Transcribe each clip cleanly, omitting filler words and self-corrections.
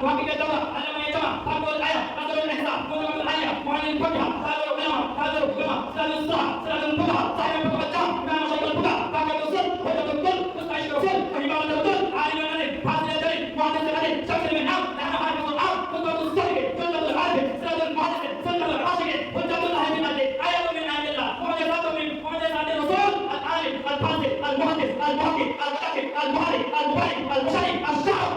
وحقيقة الدولة علم يجمع تقوى الآية نظر الإحسان مدرب الحية معلن الفقه سائر العلماء سائر الحكماء سائر الصحة سائر الفقهاء صاحب الفقه التام إمام شيخ الفقهاء فاقد الرسل وجد الكل مستعيش الرسل وإمام الرسل عالم العلم حاصل الدليل محدث العلم شمس المنعم نحن حافظ العام قدوة الصدق سنة العارف سنة المحدث سنة العاشق حجة الله من أجل آية من عند الله معجزات الرسول العالم الفاضل المحدث المحقق الحاكم المحرك المبارك المشرك الشعب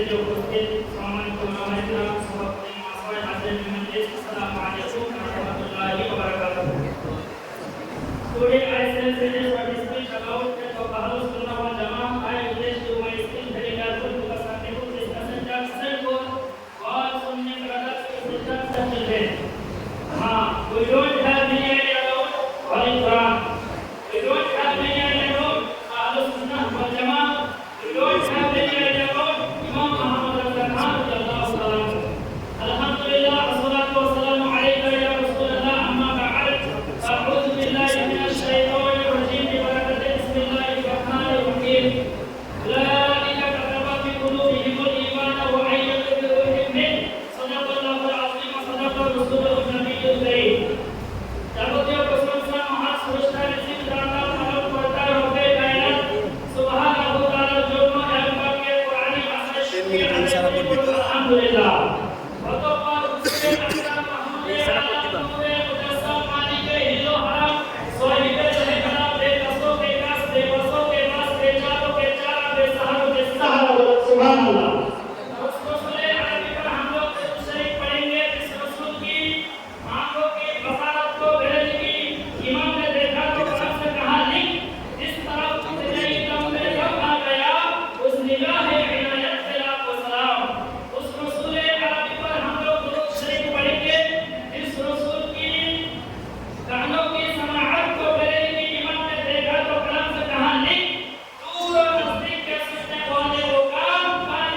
जो उपस्थित सम्मानित उलमा-ए-किराम सभापति महाशय हाजिर मजलिस अस्सलामु अलैकुम व रहमतुल्लाहि व बरकातुहू Today I celebrate participate about the Ahlus Sunnah wal Jama'ah. I wish to my esteemed very careful to the scientific discussion that set for all Sunni brothers and sisters and children. We don't have many idea about Holy Quran. We don't have many idea about Ahlus Sunnah wal Jama'ah. We don't have many idea about Imam Muhammad al-Khan radiyallahu ta'ala anhu. Alhamdulillah, wassalatu wassalamu alayka ya Rasulullah, amma ba'd. A'udhu billahi minash shaitanir rajim. Bi barakati bismillahir rahmanir rahim. Ulaika kataba fi qulubihimul iman wa ayyadu bi ruhin min. Sadaqallahu al-azim wa sadaqa rasuluhu nabiyyul karim. যাবতীয় প্রশংসা মহান স্রষ্টা ঋষির আল্লাহ তাআলার কর্তার হবে কায়নাত সুবহানাহু ওয়া তাআলার জন্য একবারকে কোরআনী ভাষায় শুকরিয়া আদায় করি আলহামদুলিল্লাহ অতঃপর উসরে আকরাম মুহাম্মদে আলাইহি মুজাসসাম মালিকে হিলো হারাম সাহিবে জাহান বেকসো বেকাস বেবসো বেবাস বেচারো বেচারা বেসহারো বেসহারা সুবহানাল্লাহ रसूल अरबी पर हम लोग शरीक पढ़ेंगे इस रसूल की आंखों की बसारत को भेजने की इमाम ने देखा तो कलम से कहा लिख इस तरफ से नहीं दम में जब आ गया उस निगाह इनायत से लाखो सलाम उस रसूल अरबी पर हम लोग शरीक पढ़ेंगे इस रसूल की कानों की समाअत को भेजने की इमाम ने देखा तो कलम से कहा लिख दूर और नजदीक के सुनने वाले वो काम कान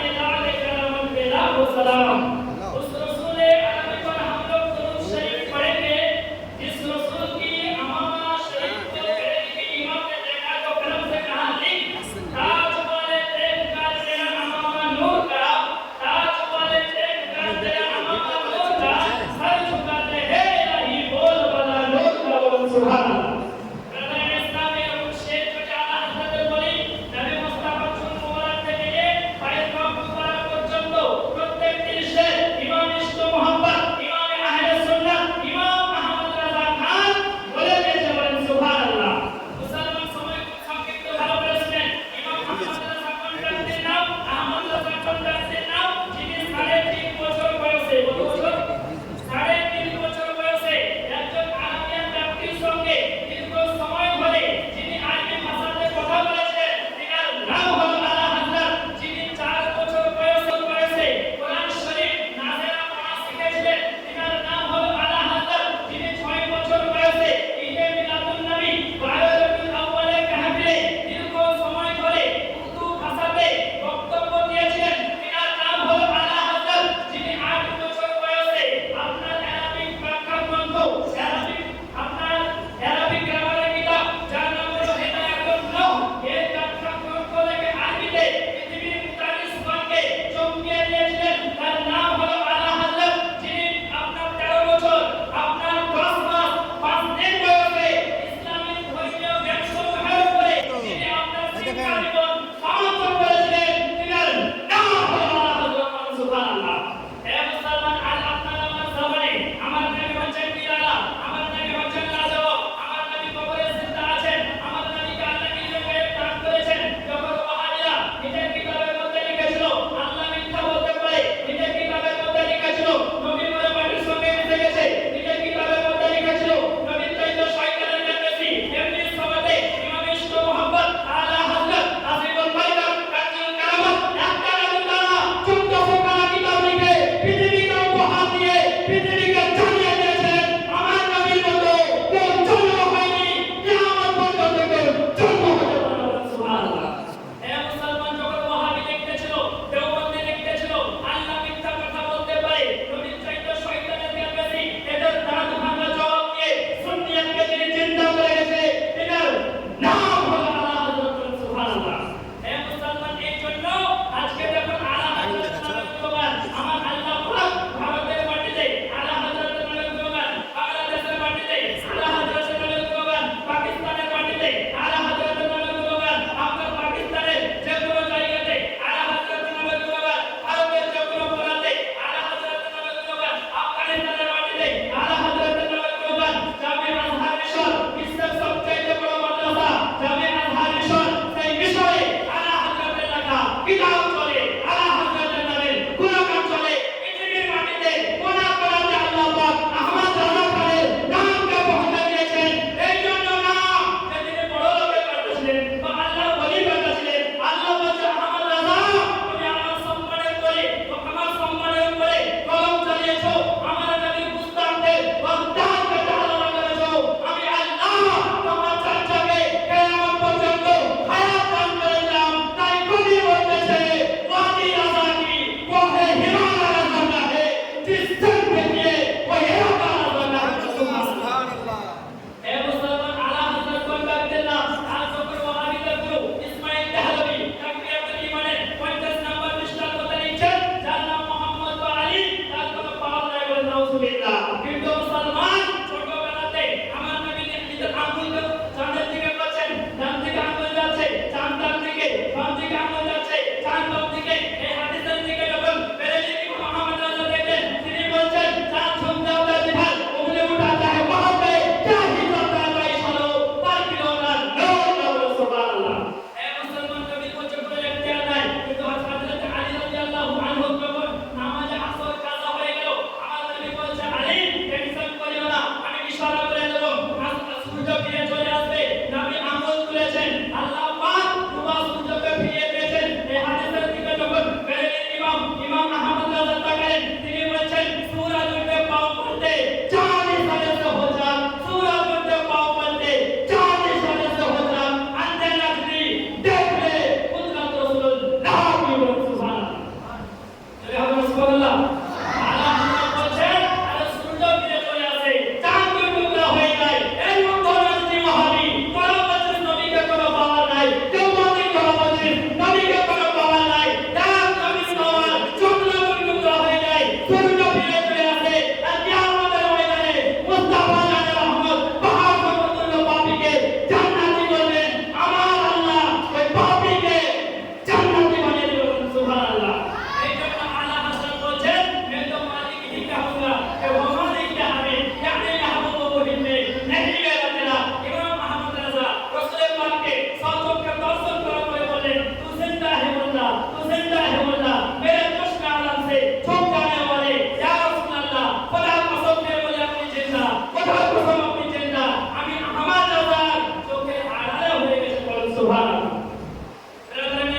সুবহানাল্লাহ।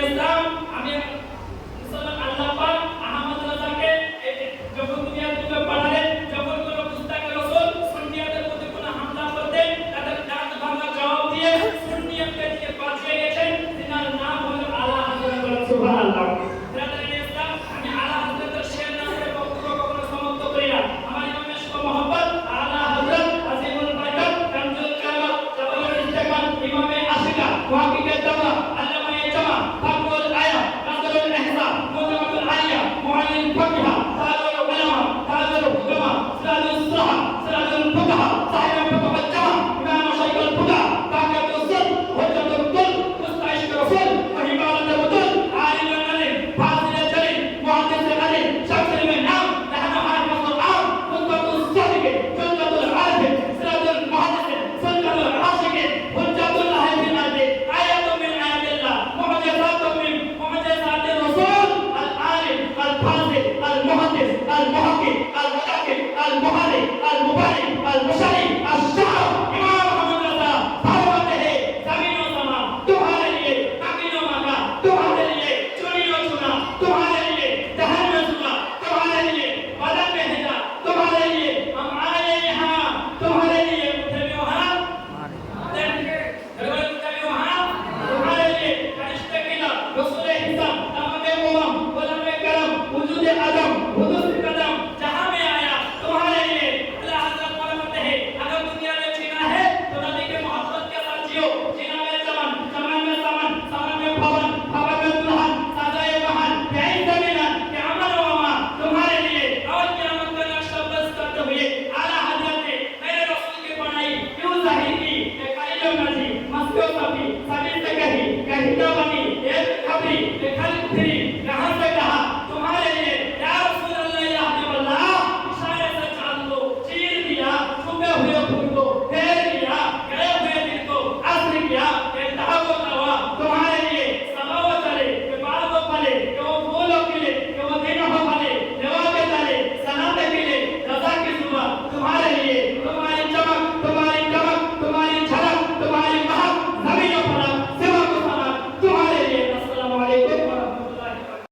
ইসলাম আমি মুসলমান আল্লাহ পাক আহমদ রাজাকে যখন দুনিয়ার যুগে পাঠালেন, যখন কোন মুস্তাকে রাসূল সুন্নিয়তের প্রতি কোন হামলা করতেন, তাদের দাঁত ভাঙা জবাব দিয়ে সুন্নিয়তকে নিয়ে পাঠিয়ে গেছেন। তিনার নাম হলো আলা হযরত সুবহানাল্লাহ।